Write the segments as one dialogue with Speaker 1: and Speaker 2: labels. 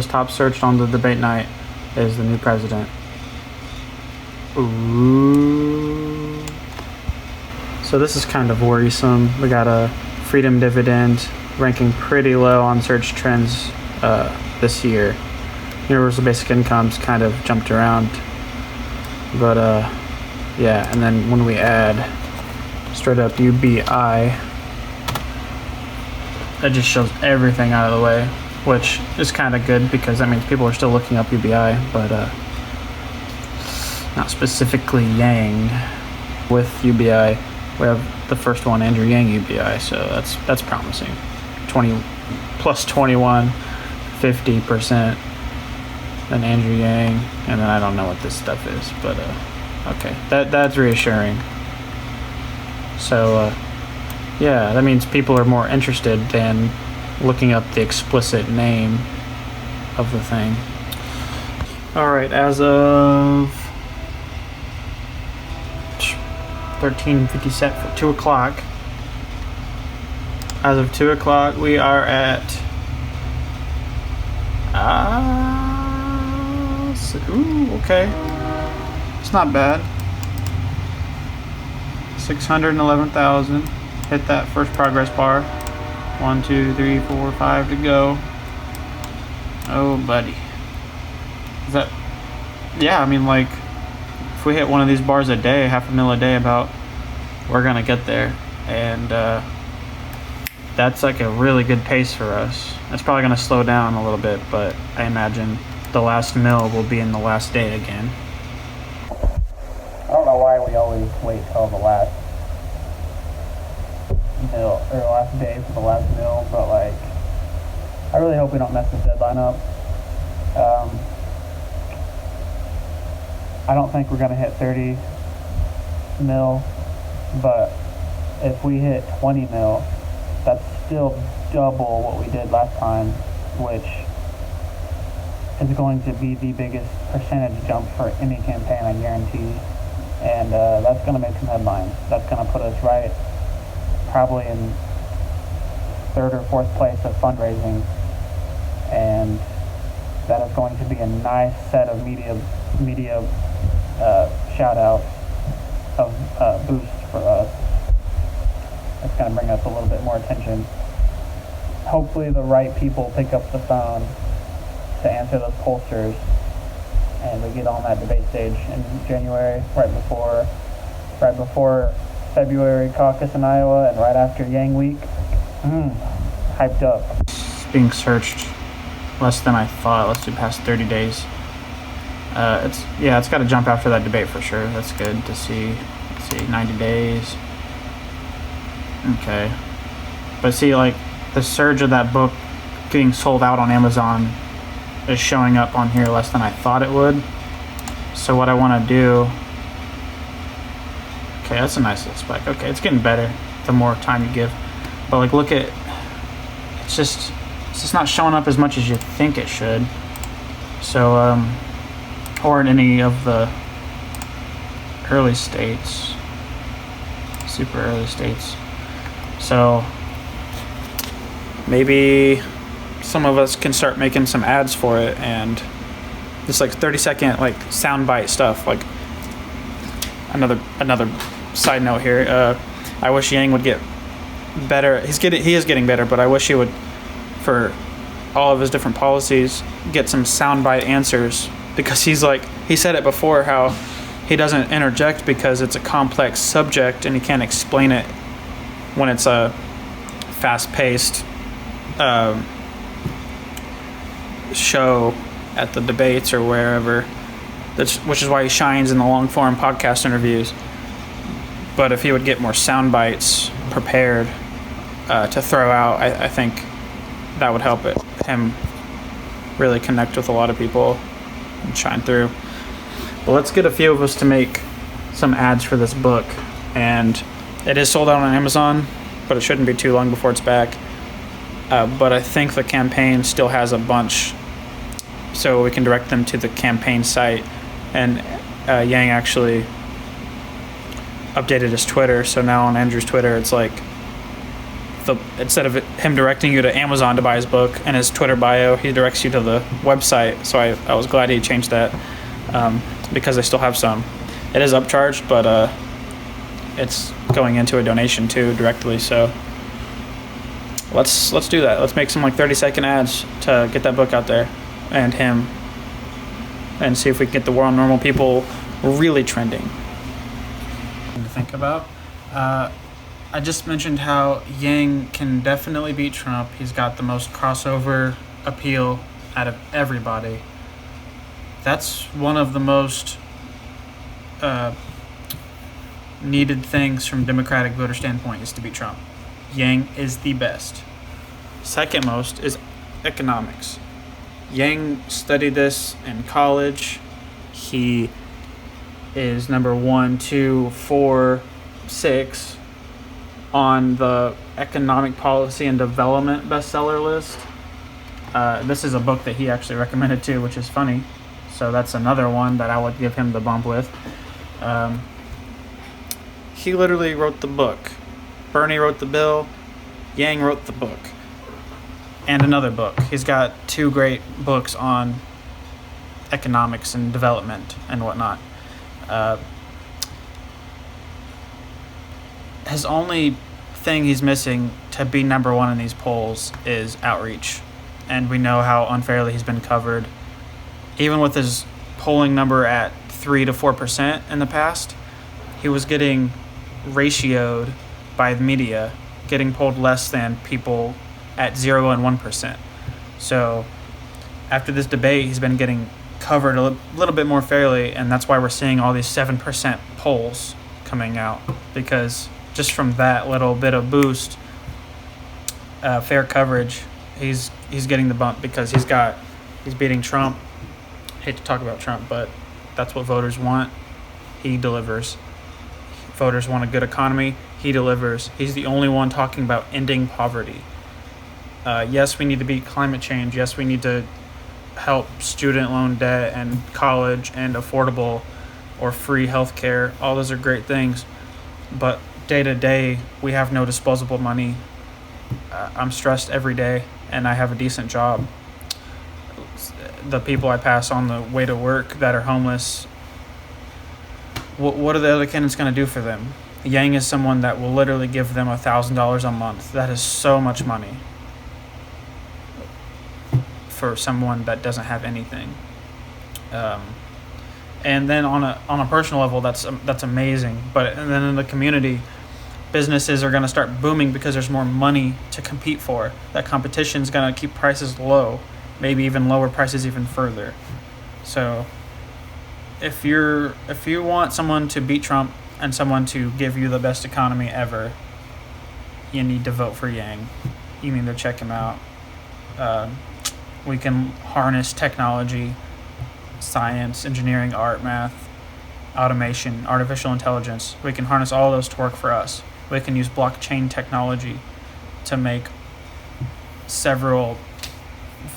Speaker 1: top searched on the debate night is the new president. Ooh. So this is kind of worrisome. We got a freedom dividend ranking pretty low on search trends this year. Universal basic income's kind of jumped around. But yeah, and then when we add straight up UBI, that just shows everything out of the way, which is kind of good because that means people are still looking up UBI, but not specifically Yang. With UBI, we have the first one, Andrew Yang UBI, so that's promising. 20 plus 21, 50%. Then Andrew Yang, and then I don't know what this stuff is, but okay, that's reassuring. So yeah, that means people are more interested than looking up the explicit name of the thing. All right, as of 13:57 for 2 o'clock. As of 2 o'clock, we are at okay. It's not bad. 611,000. Hit that first progress bar. 1, 2, 3, 4, 5 to go. Oh, buddy. Is that? Yeah, I mean, like, if we hit one of these bars a day, half a mil a day, about, we're gonna get there, and that's like a really good pace for us. It's probably gonna slow down a little bit, but I imagine the last mil will be in the last day again.
Speaker 2: I don't know why we always wait till the last mill, or last day for the last mill, but like, I really hope we don't mess this deadline up. I don't think we're gonna hit 30 mil, but if we hit 20 mil, that's still double what we did last time, which is going to be the biggest percentage jump for any campaign, I guarantee. And that's going to make some headlines. That's going to put us right probably in 3rd or 4th place of fundraising. And that is going to be a nice set of media shout outs of boost for us. It's going to bring us a little bit more attention. Hopefully the right people pick up the phone to answer those pollsters, and we get on that debate stage in January, right before February caucus in Iowa, and right after Yang Week. Hyped up.
Speaker 1: It's being searched less than I thought. Let's do past 30 days. It's got to jump after that debate for sure. That's good to see. Let's see, 90 days. Okay, but see, like, the surge of that book getting sold out on Amazon is showing up on here less than I thought it would. So what I want to do, okay, that's a nice little spike. Okay, it's getting better the more time you give, but like, look at, it's just not showing up as much as you think it should. So or in any of the early states, super early states. So maybe some of us can start making some ads for it, and just like 30-second like soundbite stuff. Like, another side note here. I wish Yang would get better. He is getting better, but I wish he would, for all of his different policies, get some soundbite answers, because he said it before, how he doesn't interject because it's a complex subject and he can't explain it when it's a fast-paced show at the debates or wherever. Which is why he shines in the long-form podcast interviews. But if he would get more sound bites prepared to throw out, I think that would help him really connect with a lot of people and shine through. But let's get a few of us to make some ads for this book. And it is sold out on Amazon, but it shouldn't be too long before it's back. But I think the campaign still has a bunch, so we can direct them to the campaign site. And Yang actually updated his Twitter, so now on Andrew's Twitter it's like instead of him directing you to Amazon to buy his book and his Twitter bio, he directs you to the website. So I was glad he changed that, because I still have some. It is upcharged, but it's going into a donation too directly. So let's do that. Let's make some like 30-second ads to get that book out there and him, and see if we can get the War on Normal People really trending. To think about. I just mentioned how Yang can definitely beat Trump. He's got the most crossover appeal out of everybody. That's one of the most needed things from Democratic voter standpoint, is to beat Trump. Yang is the best. Second most is economics. Yang studied this in college. He is number 1, 2, 4, 6 on the economic policy and development bestseller list. This is a book that he actually recommended too, which is funny. So that's another one that I would give him the bump with. He literally wrote the book. Bernie wrote the bill. Yang wrote the book. And another book. He's got 2 great books on economics and development and whatnot. His only thing he's missing to be number 1 in these polls is outreach. And we know how unfairly he's been covered. Even with his polling number at 3 to 4% in the past, he was getting ratioed by the media, getting polled less than people at 0 and 1%. So after this debate, he's been getting covered a little bit more fairly, and that's why we're seeing all these 7% polls coming out, because just from that little bit of boost, fair coverage, he's getting the bump, because he's beating Trump. Hate to talk about Trump, but that's what voters want. He delivers. Voters want a good economy. He delivers. He's the only one talking about ending poverty. Yes, we need to beat climate change. Yes, we need to help student loan debt and college and affordable or free healthcare. All those are great things. But day to day, we have no disposable money. I'm stressed every day, and I have a decent job. The people I pass on the way to work that are homeless, what are the other candidates going to do for them? Yang is someone that will literally give them $1,000 a month. That is so much money for someone that doesn't have anything. And then on a personal level, that's amazing. And then in the community, businesses are going to start booming because there's more money to compete for. That competition is going to keep prices low, maybe even lower prices even further. So if you want someone to beat Trump and someone to give you the best economy ever, you need to vote for Yang. You need to check him out. We can harness technology, science, engineering, art, math, automation, artificial intelligence. We can harness all those to work for us. We can use blockchain technology to make several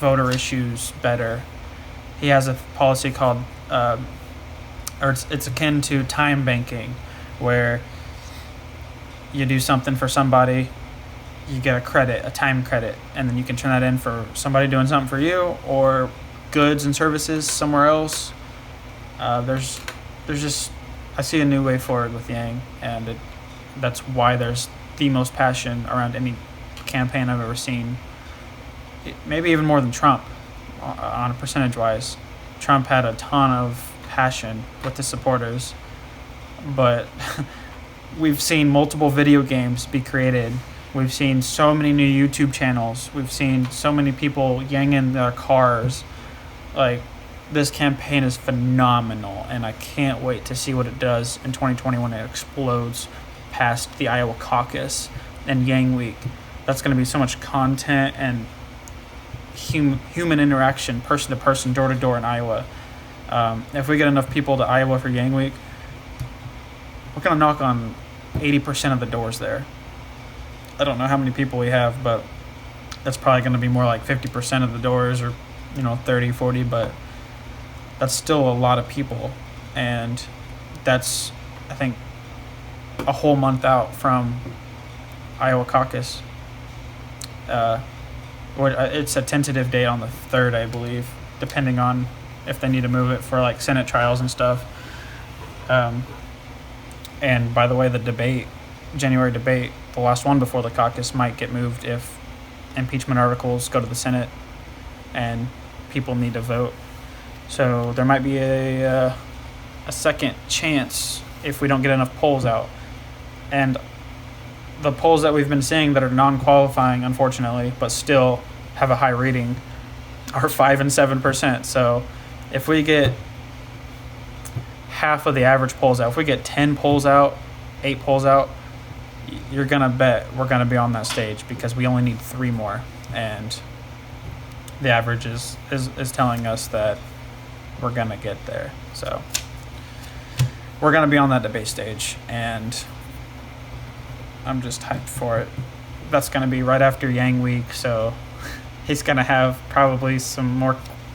Speaker 1: voter issues better. He has a policy called, it's akin to time banking, where you do something for somebody, you get a time credit, and then you can turn that in for somebody doing something for you, or goods and services somewhere else. There's just, I see a new way forward with Yang, and that's why there's the most passion around any campaign I've ever seen. Maybe even more than Trump, on a percentage wise. Trump had a ton of passion with his supporters, but we've seen multiple video games be created. We've seen so many new YouTube channels. We've seen so many people yanging their cars. Like, this campaign is phenomenal, and I can't wait to see what it does in 2020 when it explodes past the Iowa caucus and Yang Week. That's going to be so much content and human interaction, person to person, door to door in Iowa. If we get enough people to Iowa for Yang Week, we're going to knock on 80% of the doors there. I don't know how many people we have, but that's probably going to be more like 50% of the doors, or 30, 40, but that's still a lot of people. And that's, I think, a whole month out from Iowa caucus. It's a tentative date on the 3rd, I believe, depending on if they need to move it for like Senate trials and stuff. And by the way, the January debate, the last one before the caucus, might get moved if impeachment articles go to the Senate and people need to vote. So there might be a second chance if we don't get enough polls out. And the polls that we've been seeing that are non-qualifying, unfortunately, but still have a high rating, are 5 and 7%. So if we get half of the average polls out, if we get 10 polls out, 8 polls out, you're going to bet we're going to be on that stage, because we only need 3 more. And the average is telling us that we're going to get there. So we're going to be on that debate stage, and I'm just hyped for it. That's going to be right after Yang Week, so he's going to have probably some more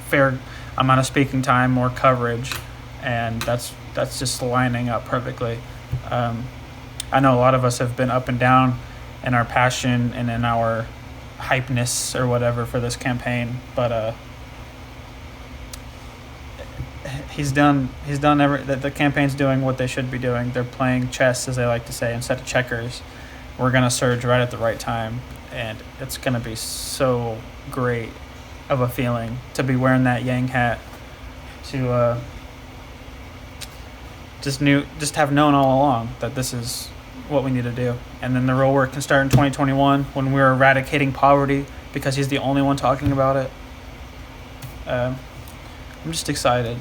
Speaker 1: fair amount of speaking time, more coverage, and that's just lining up perfectly. I know a lot of us have been up and down in our passion and in our hypeness or whatever for this campaign, but the campaign's doing what they should be doing. They're playing chess, as they like to say, instead of checkers. We're going to surge right at the right time, and it's going to be so great of a feeling to be wearing that Yang hat, to just have known all along that this is what we need to do. And then the real work can start in 2021 when we're eradicating poverty, because he's the only one talking about it. I'm just excited.